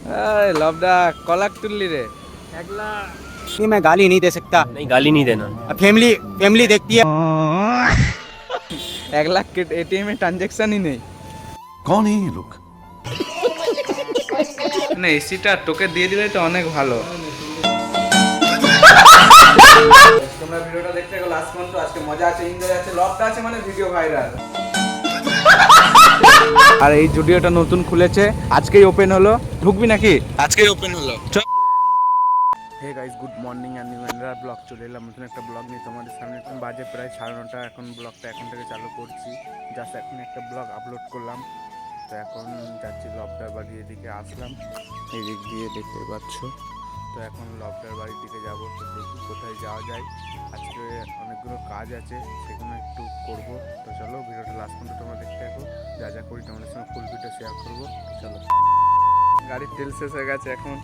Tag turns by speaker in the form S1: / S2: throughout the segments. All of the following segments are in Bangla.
S1: लवडा कलाक तुल्ली रे
S2: नहीं, मैं गाली नहीं दे सकता।
S3: नहीं, गाली नहीं देना।
S2: फैमिली फैमिली देखती है।
S1: 1 लाख के एटीएम में ट्रांजैक्शन ही नहीं।
S4: कौन है ये लोग?
S1: না এসিটা তোকে দিয়ে দিলে তো অনেক ভালো। তোমরা ভিডিওটা দেখতে গেলে লাস্ট পর্যন্ত। আজকে মজা আছে, এনজয় আছে, লবটা আছে, মানে ভিডিও ভাইরাল। আর এই ভিডিওটা নতুন খুলেছে, আজকেই ওপেন হলো। ঢুকবি নাকি? আজকেই ওপেন হলো। Hey guys, good morning. আমি মেনরা ব্লগ চলে এলাম নতুন একটা ব্লগ নিয়ে তোমাদের সামনে। এখন বাজে প্রায় 9:30। এখন ব্লগটা এখন থেকে চালু করছি। জাস্ট এখন একটা ব্লগ আপলোড করলাম। তো এখন যাচ্ছি লবটার বাড়ির এদিকে। আসলাম এই দিক দিয়ে, দেখতে পাচ্ছ। তো এখন লবটার বাড়ির দিকে যাবো। তো দেখি কোথায় যাওয়া যায়। আজকে অনেকগুলো কাজ আছে, সেগুলো একটু করব। তো চলো ভিডিওটা লাস্ট পর্যন্ত তোমরা দেখতে থাকো। যা যা করি তোমাদের সঙ্গে ফুল ভিডিও শেয়ার করবো। চলো, গাড়ির তেল শেষ হয়ে গেছে, এখন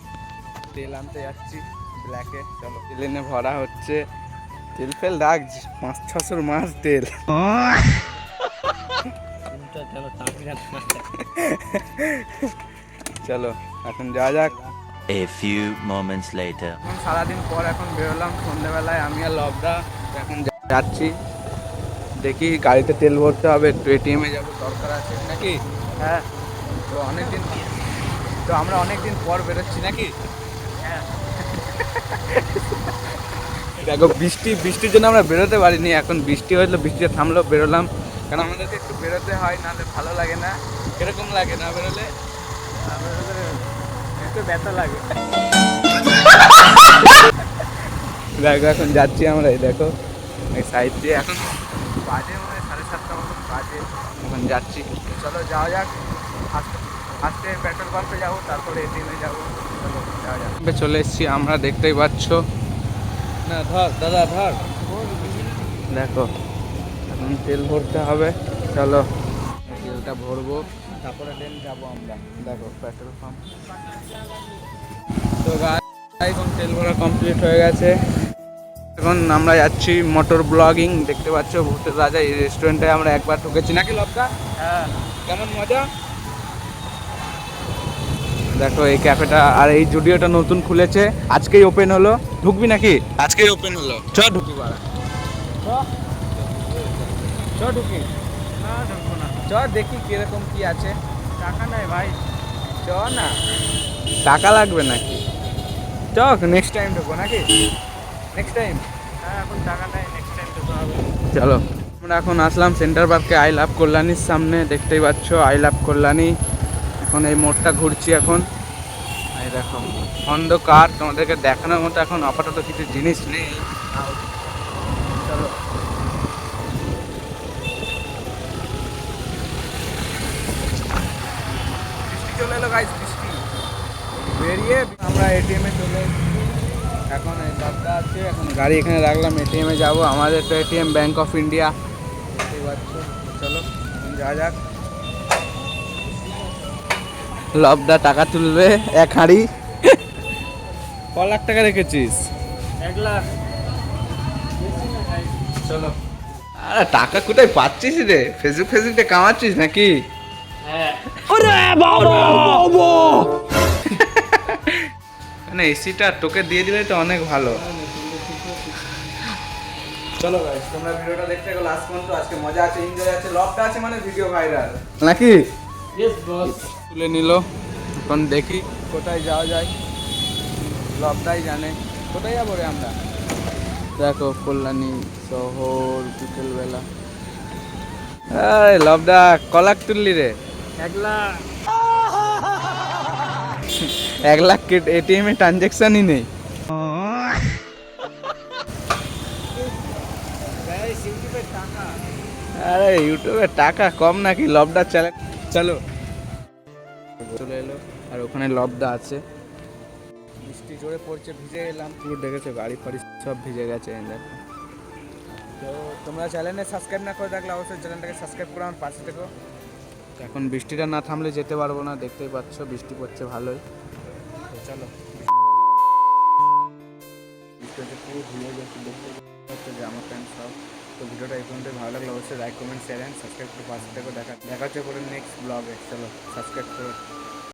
S1: তেল আনতে যাচ্ছি ব্ল্যাকে। চলো, তেল এনে ভরা হচ্ছে। তেল ফেল রাখ, 500-600 মাস তেল। চলো এখন যাওয়া যাক।
S5: A few moments later.
S1: এখন সারাদিন পর এখন বেরোলাম সন্ধ্যেবেলায় আমি আর লবদা। এখন যাচ্ছি, দেখি গাড়িতে তেল ভরতে হবে, একটু এটিএমে যাবো, দরকার আছে নাকি। হ্যাঁ, তো আমরা অনেকদিন পর বেরোচ্ছি নাকি। হ্যাঁ দেখো, বৃষ্টির জন্য আমরা বেরোতে পারিনি। এখন বৃষ্টি হয়েছিল, বৃষ্টিতে থামলো, বেরোলাম। কারণ আমাদেরকে একটু বেরোতে হয়, নাহলে ভালো লাগে না। এরকম লাগে না বেরোলে, একটু ব্যথা লাগে। দেখো এখন যাচ্ছি আমরা, এই দেখো এই সাইড দিয়ে। এখন বাজে মানে 7:30 মতো বাজে। এখন যাচ্ছি, চলো যাওয়া যাক। আজকে পেট্রোল পাম্পে যাবো, তারপরে এটিএমে যাবো। চলো যাওয়া যাক। চলে এসেছি আমরা, দেখতেই পাচ্ছ। না ধর দাদা, ধর। দেখো এখন তেল ভরতে হবে। চলো তেলটা ভরবো, তারপরে দেন যাবো আমরা। দেখো পেট্রোল পাম্প। তো এখন তেল ভরা কমপ্লিট হয়ে গেছে। এখন আমরা যাচ্ছি মোটর ব্লগিং। দেখতে পাচ্ছ ভূতের রাজা এই রেস্টুরেন্টে আমরা একবার ঢুকেছি নাকি লবকা। হ্যাঁ, কেমন মজা। দেখো এই ক্যাফেটা, আর এই জুডিওটা নতুন খুলেছে, আজকেই ওপেন হলো। ঢুকবি নাকি? আজকেই ওপেন হলো। চ ঢুকি বাড়া, চ ঢুকি। না ঢুকবো না, চ দেখি কিরকম কি আছে। টাকা নাই ভাই, চ না। টাকা লাগবে নাকি? চ নেক্সট টাইম ঢুকবো নাকি? Next time. হ্যাঁ এখন টাকা নাই, নেক্সট টাইম ঢুকতে হবে। চলো, আমরা এখন আসলাম সেন্টার পার্কে আই লাভ কল্যাণীর সামনে। দেখতেই পাচ্ছ আই লাভ কল্যাণী। এখন এই মোড়টা ঘুরছি। এখন এই দেখো অন্ধকার, তোমাদেরকে দেখানোর মতো এখন আপাতত কিছু জিনিস নেই। চলো বৃষ্টি চলে এলো গাইস, বৃষ্টি বেরিয়ে আমরা এটিএমে চলে এসেছি। এখন এই বাসটা আছে, এখন গাড়ি এখানে রাখলাম, এটিএমে যাব। আমাদের তো এটিএম ব্যাংক অফ ইন্ডিয়া, দেখতেই পাচ্ছ। চলো এখন যাওয়া যাক। লবদা টাকা তুলবে 1 হাঁড়ি। ক লাখ টাকা রেখেছিস? 1 লাখ। চলো। আরে টাকা কোথায় পাচ্ছিস রে? ফেসবুকে কামাচ্ছিস নাকি? হ্যাঁ। মানে এসিটা তোকে দিয়ে দিলে তো অনেক ভালো। চলো গাইস, তোমরা ভিডিওটা দেখতে গেলে লাস্ট পর্যন্ত। আজকে মজা আছে, এনজয় আছে, লবটা আছে, মানে ভিডিও ভাইরাল নাকি। Yes boss. তুলে নিল। এখন দেখি কোথায় যাওয়া যায়, লবটাই জানে। কোথায় যাবো রে আমরা? দেখো কল্যাণী শহর, বিকেলবেলা। লবদা কলাক তুললি রে। 1 লাখ। 1 লাখ के एटीएम में ट्रांजैक्शन ही नहीं। अरे यूट्यूবে টাকা কম নাকি? লবদা চ্যানেল। চলো চলে এলো, আর ওখানে লবদা আছে। বৃষ্টি জোরে পড়ছে, ভিজে এলাম পুরো। দেখেছো গাড়ি ফাড়ি সব ভিজে গেছে। তো তোমরা চ্যানেলে সাবস্ক্রাইব না করে থাকলে অবশ্যই চ্যানেলটাকে সাবস্ক্রাইব করে আমার পাশে থেকো। এখন বৃষ্টিটা না থামলে যেতে পারবো না, দেখতেই পাচ্ছ বৃষ্টি পড়ছে ভালোই। তো চলো, বৃষ্টি পুরো ভিজে গেছে, দেখতে পাচ্ছ জামা প্যান্ট সব। তো ভিডিওটা এই পর্যন্ত ভালো লাগলে অবশ্যই like comment share and subscribe করে পাশে থেকো। দেখা হচ্ছে পরে নেক্সট ব্লগে। চলো সাবস্ক্রাইব করো।